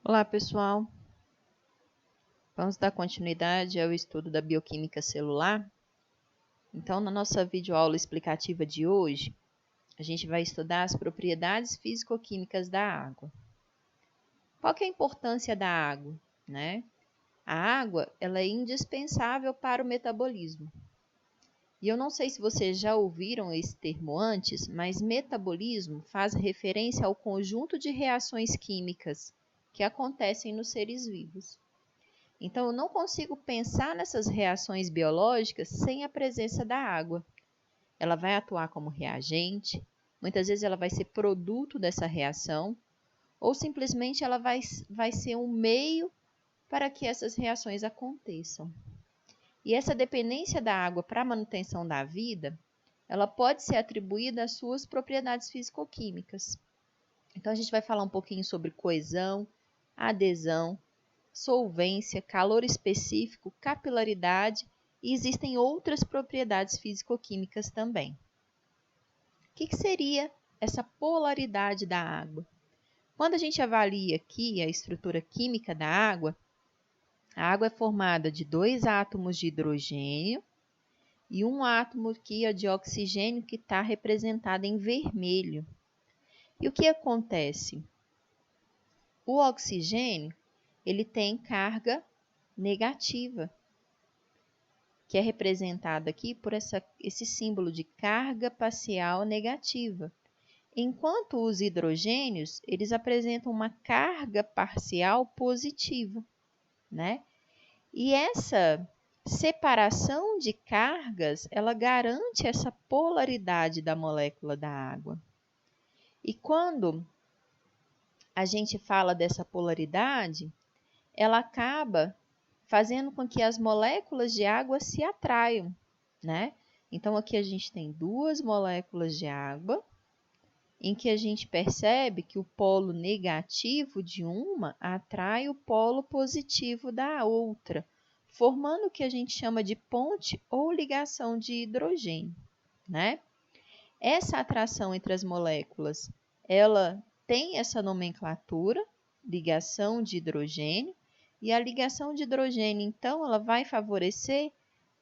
Olá, pessoal. Vamos dar continuidade ao estudo da bioquímica celular. Então, na nossa videoaula explicativa de hoje, a gente vai estudar as propriedades físico-químicas da água. Qual que é a importância da água, né? A água, ela é indispensável para o metabolismo. E eu não sei se vocês já ouviram esse termo antes, mas metabolismo faz referência ao conjunto de reações químicas que acontecem nos seres vivos. Então, eu não consigo pensar nessas reações biológicas sem a presença da água. Ela vai atuar como reagente, muitas vezes ela vai ser produto dessa reação, ou simplesmente ela vai ser um meio para que essas reações aconteçam. E essa dependência da água para a manutenção da vida, ela pode ser atribuída às suas propriedades físico-químicas. Então, a gente vai falar um pouquinho sobre coesão, adesão, solvência, calor específico, capilaridade e existem outras propriedades físico-químicas também. O que seria essa polaridade da água? Quando a gente avalia aqui a estrutura química da água, a água é formada de 2 átomos de hidrogênio e um átomo aqui de oxigênio que está representado em vermelho. E o que acontece? O oxigênio ele tem carga negativa, que é representada aqui por esse símbolo de carga parcial negativa. Enquanto os hidrogênios, eles apresentam uma carga parcial positiva, né? E essa separação de cargas, ela garante essa polaridade da molécula da água. E quando a gente fala dessa polaridade, ela acaba fazendo com que as moléculas de água se atraiam, né? Então, aqui a gente tem 2 moléculas de água, em que a gente percebe que o polo negativo de uma atrai o polo positivo da outra, formando o que a gente chama de ponte ou ligação de hidrogênio, né? Essa atração entre as moléculas, ela tem essa nomenclatura, ligação de hidrogênio, e a ligação de hidrogênio, então, ela vai favorecer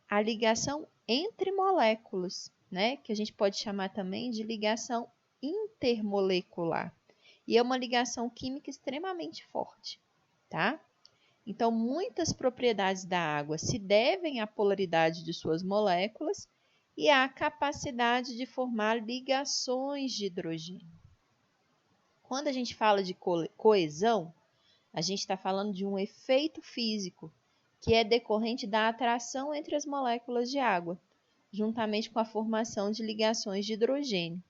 a ligação entre moléculas, né? Que a gente pode chamar também de ligação intermolecular. E é uma ligação química extremamente forte, tá? Então, muitas propriedades da água se devem à polaridade de suas moléculas e à capacidade de formar ligações de hidrogênio. Quando a gente fala de coesão, a gente está falando de um efeito físico que é decorrente da atração entre as moléculas de água, juntamente com a formação de ligações de hidrogênio.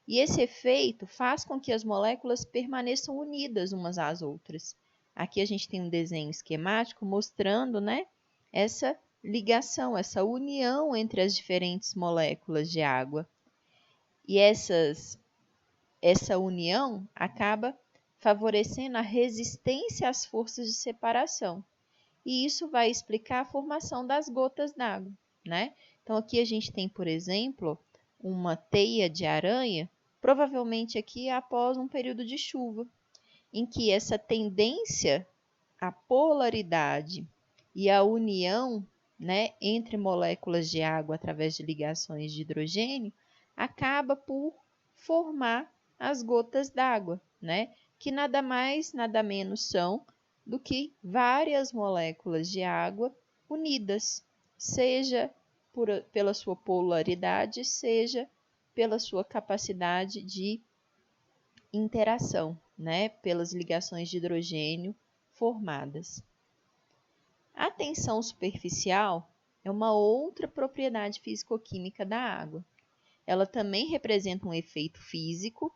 E esse efeito faz com que as moléculas permaneçam unidas umas às outras. Aqui a gente tem um desenho esquemático mostrando, né, essa ligação, essa união entre as diferentes moléculas de água. E essa união acaba favorecendo a resistência às forças de separação. E isso vai explicar a formação das gotas d'água, né? Então, aqui a gente tem, por exemplo, uma teia de aranha, provavelmente aqui após um período de chuva, em que essa tendência à polaridade e à união, né, entre moléculas de água através de ligações de hidrogênio acaba por formar as gotas d'água, né, que nada mais, nada menos são do que várias moléculas de água unidas, seja pela sua polaridade, seja pela sua capacidade de interação, né, pelas ligações de hidrogênio formadas. A tensão superficial é uma outra propriedade físico-química da água. Ela também representa um efeito físico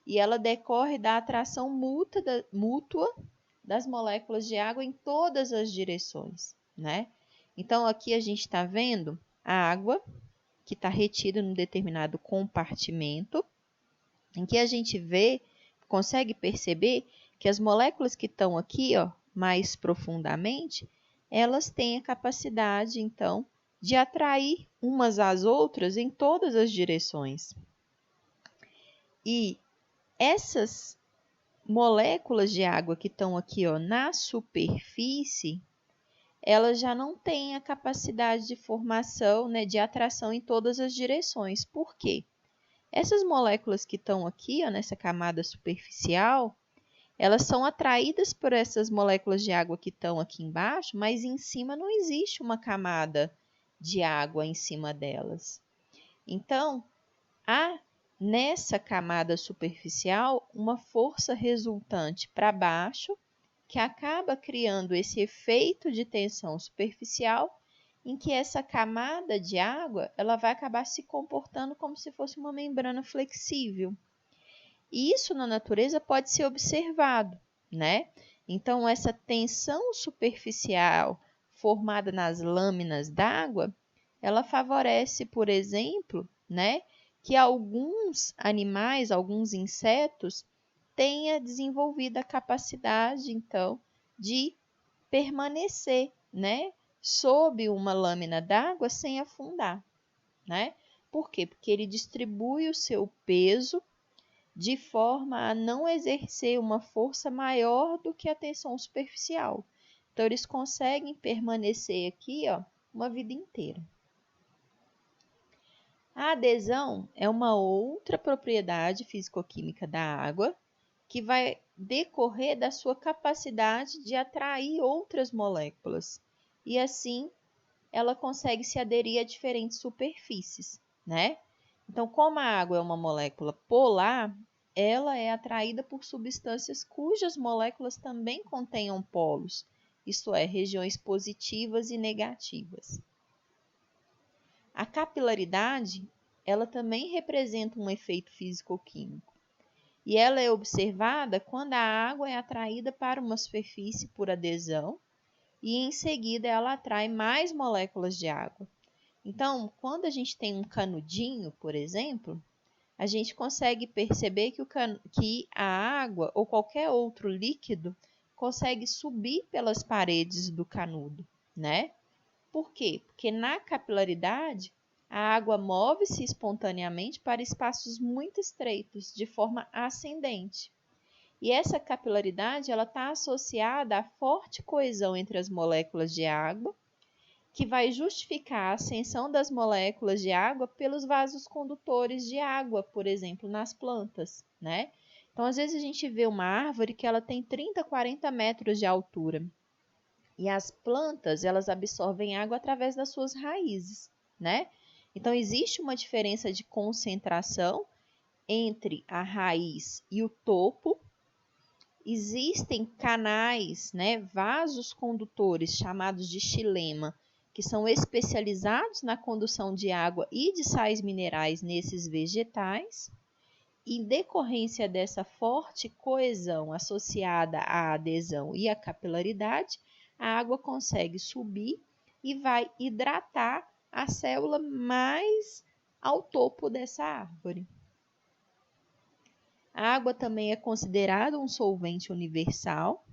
e ela decorre da atração mútua das moléculas de água em todas as direções, né? Então, aqui a gente está vendo a água que está retida num determinado compartimento, em que a gente consegue perceber que as moléculas que estão aqui, ó, mais profundamente, elas têm a capacidade, então, de atrair umas às outras em todas as direções. E essas moléculas de água que estão aqui, ó, na superfície, elas já não têm a capacidade de formação, né, de atração em todas as direções. Por quê? Essas moléculas que estão aqui, ó, nessa camada superficial, elas são atraídas por essas moléculas de água que estão aqui embaixo, mas em cima não existe uma camada de água em cima delas. Então, há nessa camada superficial uma força resultante para baixo que acaba criando esse efeito de tensão superficial em que essa camada de água ela vai acabar se comportando como se fosse uma membrana flexível. E isso na natureza pode ser observado, né? Então, essa tensão superficial formada nas lâminas d'água, ela favorece, por exemplo, né, que alguns animais, alguns insetos, tenha desenvolvido a capacidade, então, de permanecer, né, sob uma lâmina d'água sem afundar, né? Por quê? Porque ele distribui o seu peso de forma a não exercer uma força maior do que a tensão superficial. Então, eles conseguem permanecer aqui, ó, uma vida inteira. A adesão é uma outra propriedade físico-química da água que vai decorrer da sua capacidade de atrair outras moléculas. E assim, ela consegue se aderir a diferentes superfícies, né? Então, como a água é uma molécula polar, ela é atraída por substâncias cujas moléculas também contenham polos, isto é, regiões positivas e negativas. A capilaridade, ela também representa um efeito físico-químico. E ela é observada quando a água é atraída para uma superfície por adesão e em seguida ela atrai mais moléculas de água. Então, quando a gente tem um canudinho, por exemplo, a gente consegue perceber que a água ou qualquer outro líquido consegue subir pelas paredes do canudo, né? Por quê? Porque na capilaridade, a água move-se espontaneamente para espaços muito estreitos, de forma ascendente. E essa capilaridade ela está associada à forte coesão entre as moléculas de água, que vai justificar a ascensão das moléculas de água pelos vasos condutores de água, por exemplo, nas plantas, né? Então, às vezes a gente vê uma árvore que ela tem 30, 40 metros de altura. E as plantas, elas absorvem água através das suas raízes, né? Então, existe uma diferença de concentração entre a raiz e o topo. Existem canais, né, vasos condutores chamados de xilema, que são especializados na condução de água e de sais minerais nesses vegetais. Em decorrência dessa forte coesão associada à adesão e à capilaridade, a água consegue subir e vai hidratar a célula mais ao topo dessa árvore. A água também é considerada um solvente universal.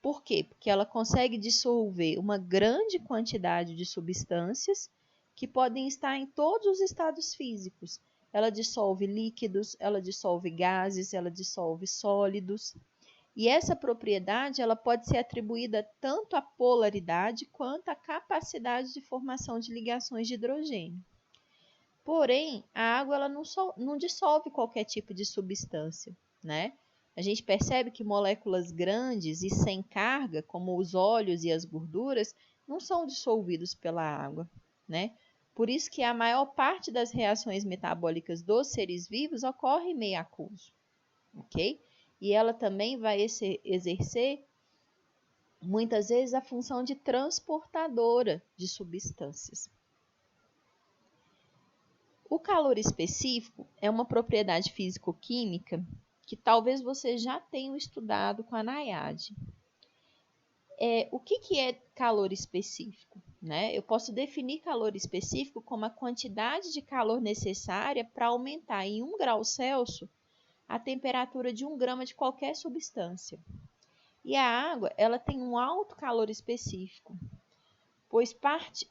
Por quê? Porque ela consegue dissolver uma grande quantidade de substâncias que podem estar em todos os estados físicos. Ela dissolve líquidos, ela dissolve gases, ela dissolve sólidos. E essa propriedade ela pode ser atribuída tanto à polaridade quanto à capacidade de formação de ligações de hidrogênio. Porém, a água ela não dissolve qualquer tipo de substância, né? A gente percebe que moléculas grandes e sem carga, como os óleos e as gorduras, não são dissolvidos pela água, né? Por isso que a maior parte das reações metabólicas dos seres vivos ocorre em meio aquoso, ok? E ela também vai exercer, muitas vezes, a função de transportadora de substâncias. O calor específico é uma propriedade físico-química que talvez você já tenha estudado com a Nayade. O que é calor específico? Né? Eu posso definir calor específico como a quantidade de calor necessária para aumentar em 1 grau Celsius a temperatura de 1 grama de qualquer substância. E a água ela tem um alto calor específico, pois parte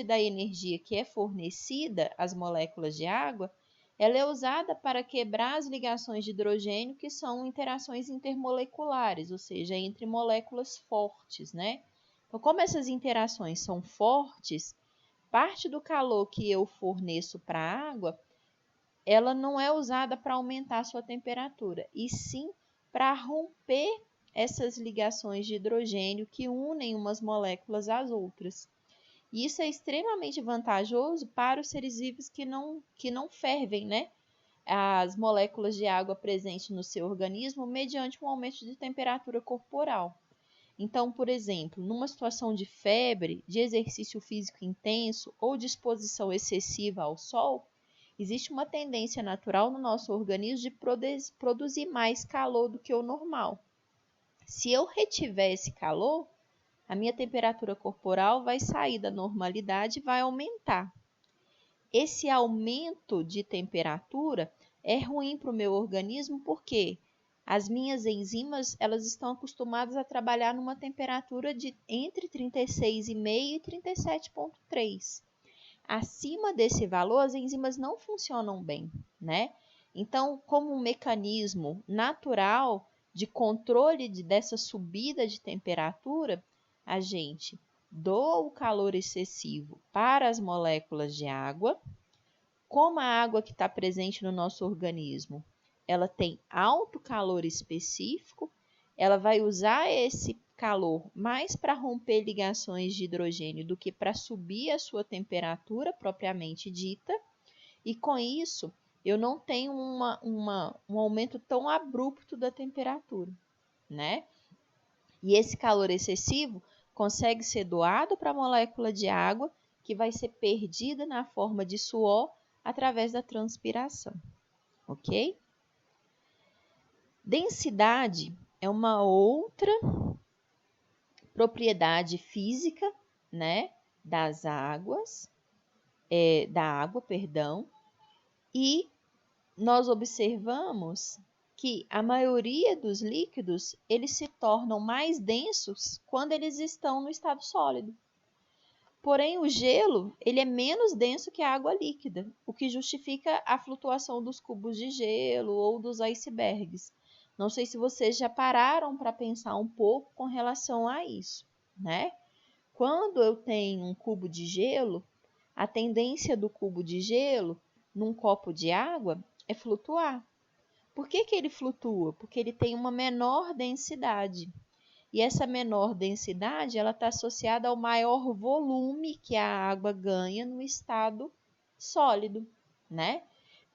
da energia que é fornecida às moléculas de água ela é usada para quebrar as ligações de hidrogênio, que são interações intermoleculares, ou seja, entre moléculas fortes, né? Então, como essas interações são fortes, parte do calor que eu forneço para a água, ela não é usada para aumentar a sua temperatura, e sim para romper essas ligações de hidrogênio que unem umas moléculas às outras. E isso é extremamente vantajoso para os seres vivos que não fervem, né? As moléculas de água presentes no seu organismo mediante um aumento de temperatura corporal. Então, por exemplo, numa situação de febre, de exercício físico intenso ou de exposição excessiva ao sol, existe uma tendência natural no nosso organismo de produzir mais calor do que o normal. Se eu retiver esse calor, a minha temperatura corporal vai sair da normalidade e vai aumentar. Esse aumento de temperatura é ruim para o meu organismo porque as minhas enzimas elas estão acostumadas a trabalhar numa temperatura de entre 36,5 e 37,3. Acima desse valor, as enzimas não funcionam bem, né? Então, como um mecanismo natural de controle dessa subida de temperatura, a gente doa o calor excessivo para as moléculas de água. Como a água que está presente no nosso organismo, ela tem alto calor específico, ela vai usar esse calor mais para romper ligações de hidrogênio do que para subir a sua temperatura propriamente dita, e com isso eu não tenho um aumento tão abrupto da temperatura, né? E esse calor excessivo consegue ser doado para a molécula de água, que vai ser perdida na forma de suor através da transpiração, ok? Densidade é uma outra propriedade física, né, das águas, da água, perdão, e nós observamos que a maioria dos líquidos, eles se tornam mais densos quando eles estão no estado sólido. Porém, o gelo, ele é menos denso que a água líquida, o que justifica a flutuação dos cubos de gelo ou dos icebergs. Não sei se vocês já pararam para pensar um pouco com relação a isso, né? Quando eu tenho um cubo de gelo, a tendência do cubo de gelo num copo de água é flutuar. Por que ele flutua? Porque ele tem uma menor densidade. E essa menor densidade ela está associada ao maior volume que a água ganha no estado sólido, né?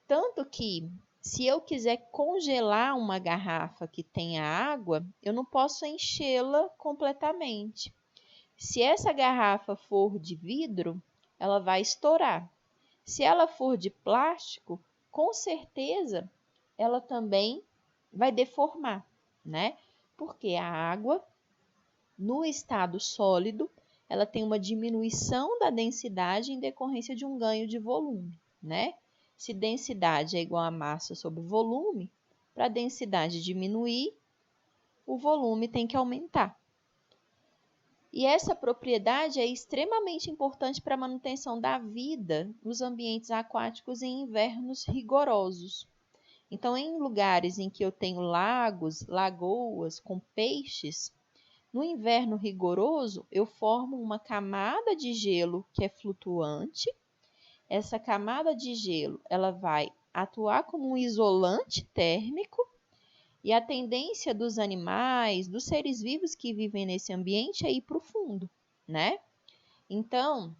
Tanto que, se eu quiser congelar uma garrafa que tenha água, eu não posso enchê-la completamente. Se essa garrafa for de vidro, ela vai estourar. Se ela for de plástico, com certeza ela também vai deformar, né? Porque a água, no estado sólido, ela tem uma diminuição da densidade em decorrência de um ganho de volume, né? Se densidade é igual a massa sobre volume, para a densidade diminuir, o volume tem que aumentar. E essa propriedade é extremamente importante para a manutenção da vida nos ambientes aquáticos em invernos rigorosos. Então, em lugares em que eu tenho lagos, lagoas com peixes, no inverno rigoroso, eu formo uma camada de gelo que é flutuante. Essa camada de gelo ela vai atuar como um isolante térmico e a tendência dos animais, dos seres vivos que vivem nesse ambiente é ir para o fundo, né? Então,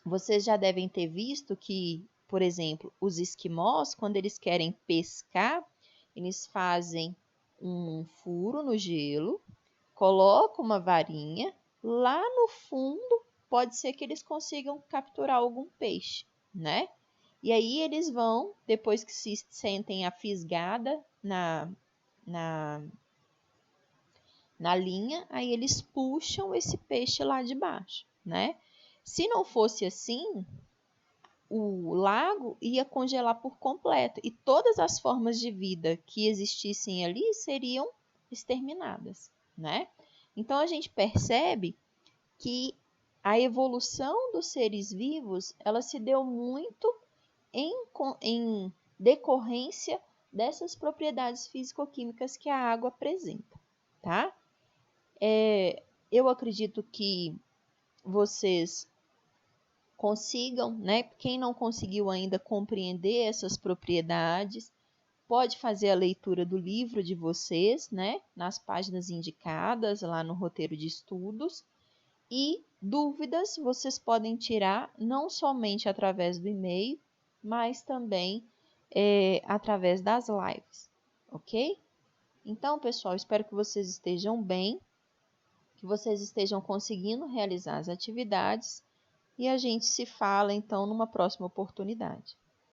vocês já devem ter visto que, por exemplo, os esquimós, quando eles querem pescar, eles fazem um furo no gelo, colocam uma varinha, lá no fundo pode ser que eles consigam capturar algum peixe, né? E aí eles vão, depois que se sentem a fisgada na linha, aí eles puxam esse peixe lá de baixo, né? Se não fosse assim, o lago ia congelar por completo e todas as formas de vida que existissem ali seriam exterminadas, né? Então a gente percebe que a evolução dos seres vivos, ela se deu muito em decorrência dessas propriedades físico-químicas que a água apresenta, tá? Eu acredito que vocês consigam, né? Quem não conseguiu ainda compreender essas propriedades, pode fazer a leitura do livro de vocês, né? Nas páginas indicadas lá no roteiro de estudos. E dúvidas vocês podem tirar não somente através do e-mail, mas também através das lives, ok? Então, pessoal, espero que vocês estejam bem, que vocês estejam conseguindo realizar as atividades e a gente se fala então numa próxima oportunidade.